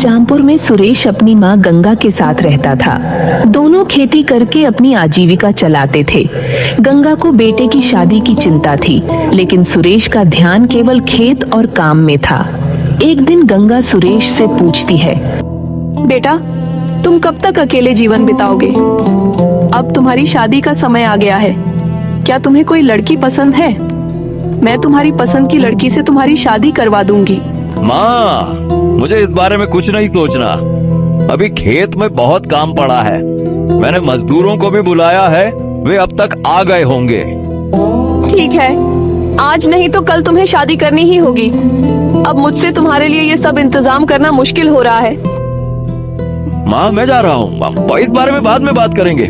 श्यामपुर में सुरेश अपनी मां गंगा के साथ रहता था। दोनों खेती करके अपनी आजीविका चलाते थे। गंगा को बेटे की शादी की चिंता थी, लेकिन सुरेश का ध्यान केवल खेत और काम में था। एक दिन गंगा सुरेश से पूछती है, बेटा, तुम कब तक अकेले जीवन बिताओगे? अब तुम्हारी शादी का समय आ गया है। क्या तुम्हें कोई लड़की पसंद है? मैं तुम्हारी पसंद की लड़की से तुम्हारी शादी करवा दूंगी। माँ, मुझे इस बारे में कुछ नहीं सोचना। अभी खेत में बहुत काम पड़ा है। मैंने मजदूरों को भी बुलाया है, वे अब तक आ गए होंगे। ठीक है, आज नहीं तो कल तुम्हें शादी करनी ही होगी। अब मुझसे तुम्हारे लिए ये सब इंतजाम करना मुश्किल हो रहा है। माँ, मैं जा रहा हूँ, इस बारे में बाद में बात करेंगे।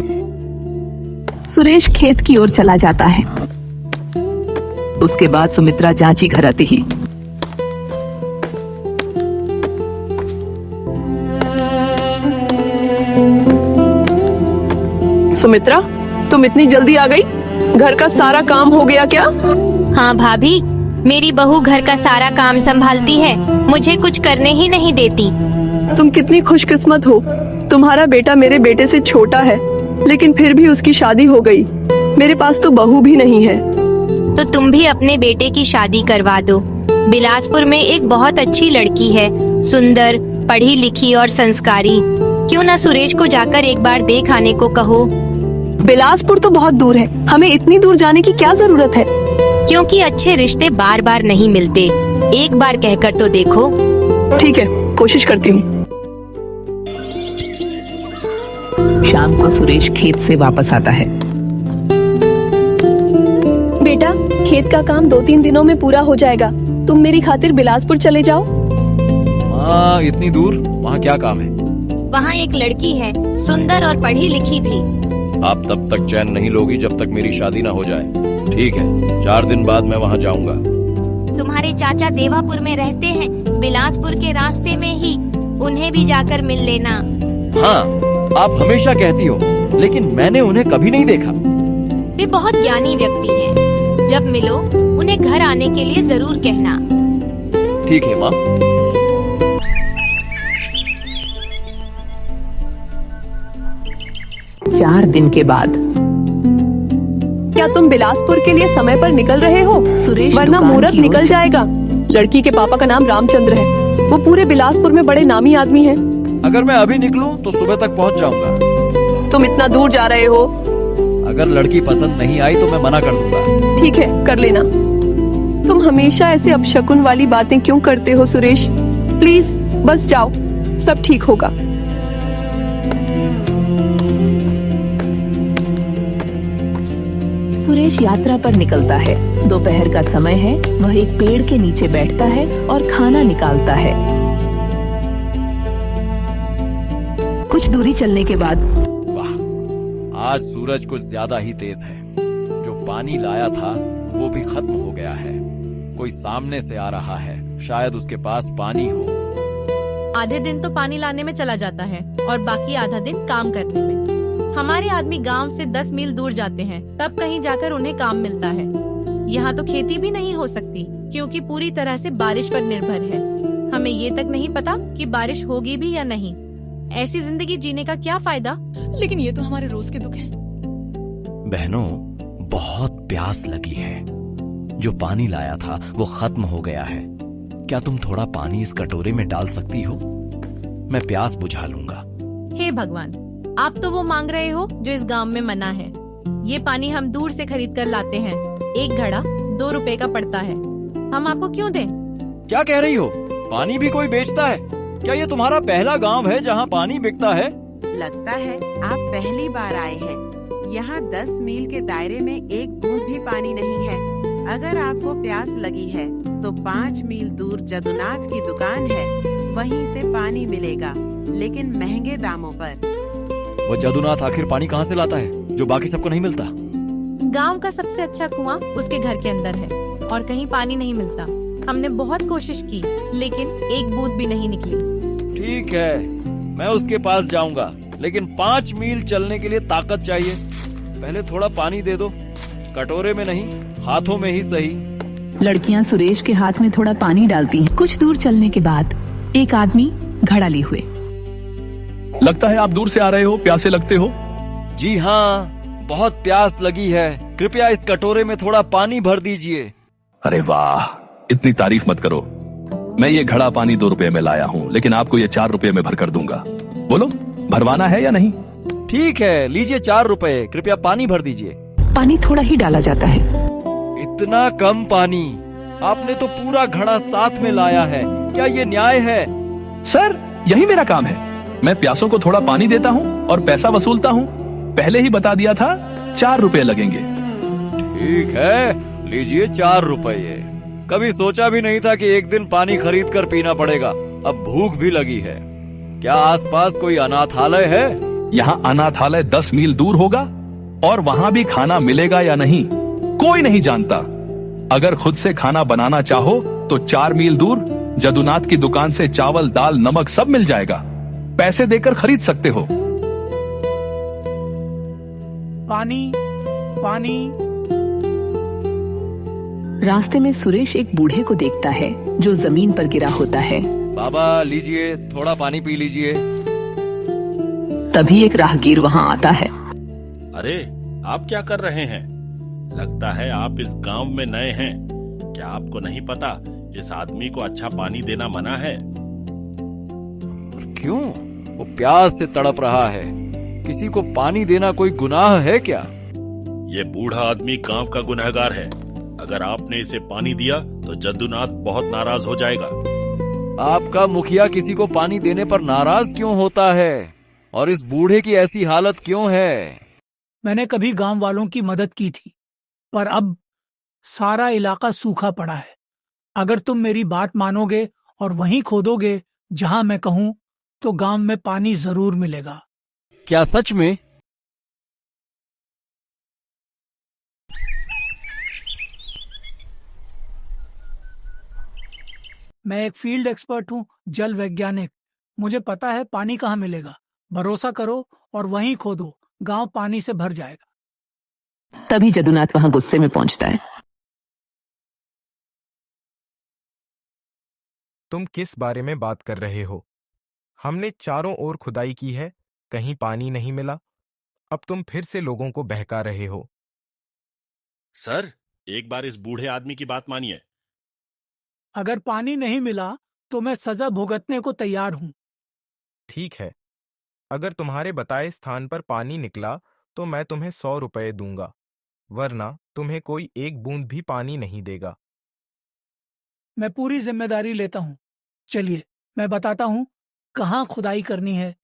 सुरेश खेत की ओर चला जाता है। उसके बाद सुमित्रा जांची घर आती ही। सुमित्रा, तुम इतनी जल्दी आ गई? घर का सारा काम हो गया क्या? हाँ भाभी, मेरी बहू घर का सारा काम संभालती है, मुझे कुछ करने ही नहीं देती। तुम कितनी खुशकिस्मत हो। तुम्हारा बेटा मेरे बेटे से छोटा है, लेकिन फिर भी उसकी शादी हो गई। मेरे पास तो बहू भी नहीं है। तो तुम भी अपने बेटे की शादी करवा दो। बिलासपुर में एक बहुत अच्छी लड़की है, सुंदर, पढ़ी लिखी और संस्कारी। क्यों ना सुरेश को जाकर एक बार देख आने को कहो? बिलासपुर तो बहुत दूर है, हमें इतनी दूर जाने की क्या जरूरत है? क्योंकि अच्छे रिश्ते बार बार नहीं मिलते, एक बार कहकर तो देखो। ठीक है, कोशिश करती हूँ। शाम को सुरेश खेत से वापस आता है। बेटा, खेत का काम 2-3 दिनों में पूरा हो जाएगा। तुम मेरी खातिर बिलासपुर चले जाओ। माँ, इतनी दूर वहाँ क्या काम है? वहाँ एक लड़की है, सुंदर और पढ़ी लिखी भी। आप तब तक चैन नहीं लोगी जब तक मेरी शादी ना हो जाए। ठीक है, 4 दिन बाद मैं वहाँ जाऊँगा। तुम्हारे चाचा देवापुर में रहते हैं, बिलासपुर के रास्ते में ही। उन्हें भी जाकर मिल लेना। हाँ, आप हमेशा कहती हो, लेकिन मैंने उन्हें कभी नहीं देखा। वे बहुत ज्ञानी व्यक्ति हैं। जब मिलो उन्हें घर आने के लिए जरूर कहना। ठीक है माँ। चार दिन के बाद। क्या तुम बिलासपुर के लिए समय पर निकल रहे हो? सुरेश वरना दुकान मुहूर्त की ओर निकल जाएगा। लड़की के पापा का नाम रामचंद्र है, वो पूरे बिलासपुर में बड़े नामी आदमी हैं। अगर मैं अभी निकलूं तो सुबह तक पहुंच जाऊंगा। तुम इतना दूर जा रहे हो। अगर लड़की पसंद नहीं आई तो मैं मना कर दूंगा। ठीक है, कर लेना। तुम हमेशा ऐसे अपशकुन वाली बातें क्यों करते हो सुरेश? प्लीज बस जाओ, सब ठीक होगा। सुरेश यात्रा पर निकलता है। दोपहर का समय है। वह एक पेड़ के नीचे बैठता है और खाना निकालता है। कुछ दूरी चलने के बाद, वाह, आज सूरज कुछ ज्यादा ही तेज है। जो पानी लाया था वो भी खत्म हो गया है। कोई सामने से आ रहा है, शायद उसके पास पानी हो। आधे दिन तो पानी लाने में चला जाता है और बाकी आधा दिन काम करने में। हमारे आदमी गांव से 10 मील दूर जाते हैं, तब कहीं जाकर उन्हें काम मिलता है। यहाँ तो खेती भी नहीं हो सकती, क्योंकि पूरी तरह से बारिश पर निर्भर है। हमें ये तक नहीं पता कि बारिश होगी भी या नहीं। ऐसी जिंदगी जीने का क्या फायदा? लेकिन ये तो हमारे रोज के दुख हैं। बहनों, बहुत प्यास लगी है। जो पानी लाया था वो खत्म हो गया है। क्या तुम थोड़ा पानी इस कटोरे में डाल सकती हो? मैं प्यास बुझा लूंगा। हे भगवान, आप तो वो मांग रहे हो जो इस गांव में मना है। ये पानी हम दूर से खरीद कर लाते हैं। एक घड़ा 2 रुपए का पड़ता है। हम आपको क्यों दें? क्या कह रही हो? पानी भी कोई बेचता है? क्या ये तुम्हारा पहला गांव है जहाँ पानी बिकता है? लगता है आप पहली बार आए हैं। यहाँ 10 मील के दायरे में एक बूंद भी पानी नहीं है। अगर आपको प्यास लगी है तो 5 मील दूर जदुनाथ की दुकान है, वहीं से पानी मिलेगा, लेकिन महंगे दामों पर। वो जदुनाथ आखिर पानी कहाँ से लाता है जो बाकी सबको नहीं मिलता? गांव का सबसे अच्छा कुआं उसके घर के अंदर है और कहीं पानी नहीं मिलता। हमने बहुत कोशिश की, लेकिन एक बूंद भी नहीं निकली। ठीक है, मैं उसके पास जाऊंगा, लेकिन 5 मील चलने के लिए ताकत चाहिए। पहले थोड़ा पानी दे दो, कटोरे में नहीं, हाथों में ही सही। लड़कियां सुरेश के हाथ में थोड़ा पानी डालती हैं। कुछ दूर चलने के बाद एक आदमी घड़ा लिए हुए। लगता है आप दूर से आ रहे हो, प्यासे लगते हो। जी हाँ, बहुत प्यास लगी है। कृपया इस कटोरे में थोड़ा पानी भर दीजिए। अरे वाह, इतनी तारीफ मत करो। मैं ये घड़ा पानी 2 रुपए में लाया हूँ, लेकिन आपको ये 4 रुपए में भर कर दूंगा। बोलो, भरवाना है या नहीं? ठीक है, लीजिए 4 रुपए। कृपया पानी भर दीजिए। पानी थोड़ा ही डाला जाता है। इतना कम पानी? आपने तो पूरा घड़ा साथ में लाया है। क्या ये न्याय है? सर, यही मेरा काम है। मैं प्यासों को थोड़ा पानी देता हूँ और पैसा वसूलता हूँ। पहले ही बता दिया था 4 रुपए लगेंगे। ठीक है, लीजिए 4 रुपए। कभी सोचा भी नहीं था कि एक दिन पानी खरीद कर पीना पड़ेगा। अब भूख भी लगी है। क्या आसपास कोई अनाथालय है? यहाँ अनाथालय 10 मील दूर होगा, और वहाँ भी खाना मिलेगा या नहीं कोई नहीं जानता। अगर खुद से खाना बनाना चाहो तो 4 मील दूर जदुनाथ की दुकान से चावल, दाल, नमक सब मिल जाएगा। पैसे देकर खरीद सकते हो। पानी पानी। रास्ते में सुरेश एक बूढ़े को देखता है जो जमीन पर गिरा होता है। बाबा लीजिए, थोड़ा पानी पी लीजिए। तभी एक राहगीर वहाँ आता है। अरे, आप क्या कर रहे हैं? लगता है आप इस गांव में नए हैं। क्या आपको नहीं पता इस आदमी को अच्छा पानी देना मना है? और क्यों? वो प्यास से तड़प रहा है। किसी को पानी देना कोई गुनाह है क्या? ये बूढ़ा आदमी गांव का गुनहगार है। अगर आपने इसे पानी दिया तो जद्दूनाथ बहुत नाराज हो जाएगा। आपका मुखिया किसी को पानी देने पर नाराज क्यों होता है? और इस बूढ़े की ऐसी हालत क्यों है? मैंने कभी गांव वालों की मदद की थी, पर अब सारा इलाका सूखा पड़ा है। अगर तुम मेरी बात मानोगे और वहीं खोदोगे जहां मैं कहूं, तो गांव में पानी जरूर मिलेगा। क्या सच में? मैं एक फील्ड एक्सपर्ट हूँ, जल वैज्ञानिक। मुझे पता है पानी कहाँ मिलेगा। भरोसा करो और वहीं खोदो, गांव पानी से भर जाएगा। तभी जदुनाथ वहाँ गुस्से में पहुंचता है। तुम किस बारे में बात कर रहे हो? हमने चारों ओर खुदाई की है, कहीं पानी नहीं मिला। अब तुम फिर से लोगों को बहका रहे हो। सर, एक बार इस बूढ़े आदमी की बात मानिए। अगर पानी नहीं मिला तो मैं सजा भुगतने को तैयार हूँ। ठीक है, अगर तुम्हारे बताए स्थान पर पानी निकला तो मैं तुम्हें 100 रुपए दूंगा, वरना तुम्हें कोई एक बूंद भी पानी नहीं देगा। मैं पूरी जिम्मेदारी लेता हूँ। चलिए, मैं बताता हूँ कहाँ खुदाई करनी है।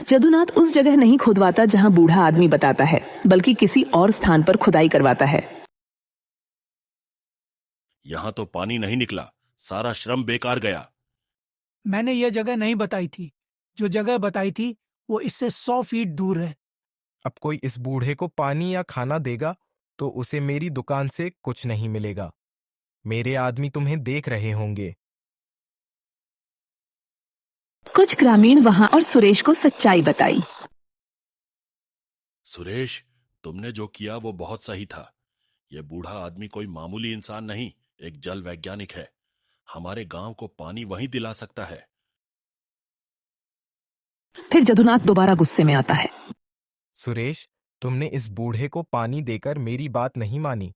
जदुनाथ उस जगह नहीं खुदवाता जहां बूढ़ा आदमी बताता है, बल्कि किसी और स्थान पर खुदाई करवाता है। यहाँ तो पानी नहीं निकला, सारा श्रम बेकार गया। मैंने ये जगह नहीं बताई थी। जो जगह बताई थी वो इससे 100 फीट दूर है। अब कोई इस बूढ़े को पानी या खाना देगा तो उसे मेरी दुकान से कुछ नहीं मिलेगा। मेरे आदमी तुम्हें देख रहे होंगे। कुछ ग्रामीण वहां और सुरेश को सच्चाई बताई। सुरेश, तुमने जो किया वो बहुत सही था। ये बूढ़ा आदमी कोई मामूली इंसान नहीं, एक जल वैज्ञानिक है। हमारे गांव को पानी वहीं दिला सकता है। फिर जदुनाथ दोबारा गुस्से में आता है। सुरेश, तुमने इस बूढ़े को पानी देकर मेरी बात नहीं मानी।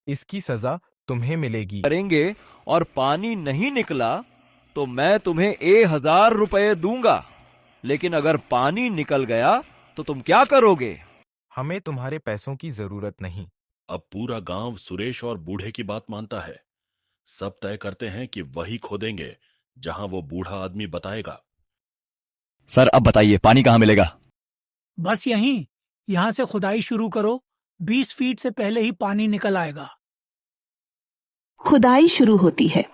इसकी सजा तुम्हें मिलेगी। करेंगे और पानी नहीं निकला तो मैं तुम्हें 1000 रुपए दूंगा। लेकिन अगर पानी निकल गया तो तुम क्या करोगे? हमें तुम्हारे पैसों की जरूरत नहीं। अब पूरा गांव सुरेश और बूढ़े की बात मानता है। सब तय करते हैं कि वही खोदेंगे जहां वो बूढ़ा आदमी बताएगा। सर, अब बताइए पानी कहाँ मिलेगा? बस यहीं, यहाँ से खुदाई शुरू करो। 20 फीट से पहले ही पानी निकल आएगा। खुदाई शुरू होती है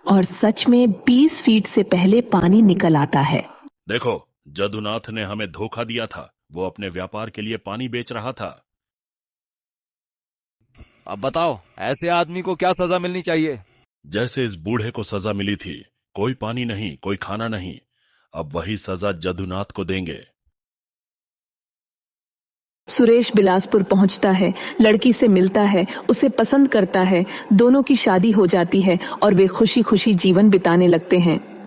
और सच में 20 फीट से पहले पानी निकल आता है। देखो, जदुनाथ ने हमें धोखा दिया था। वो अपने व्यापार के लिए पानी बेच रहा था। अब बताओ, ऐसे आदमी को क्या सजा मिलनी चाहिए? जैसे इस बूढ़े को सजा मिली थी, कोई पानी नहीं, कोई खाना नहीं। अब वही सजा जदुनाथ को देंगे। सुरेश बिलासपुर पहुंचता है, लड़की से मिलता है, उसे पसंद करता है, दोनों की शादी हो जाती है और वे खुशी खुशी जीवन बिताने लगते हैं।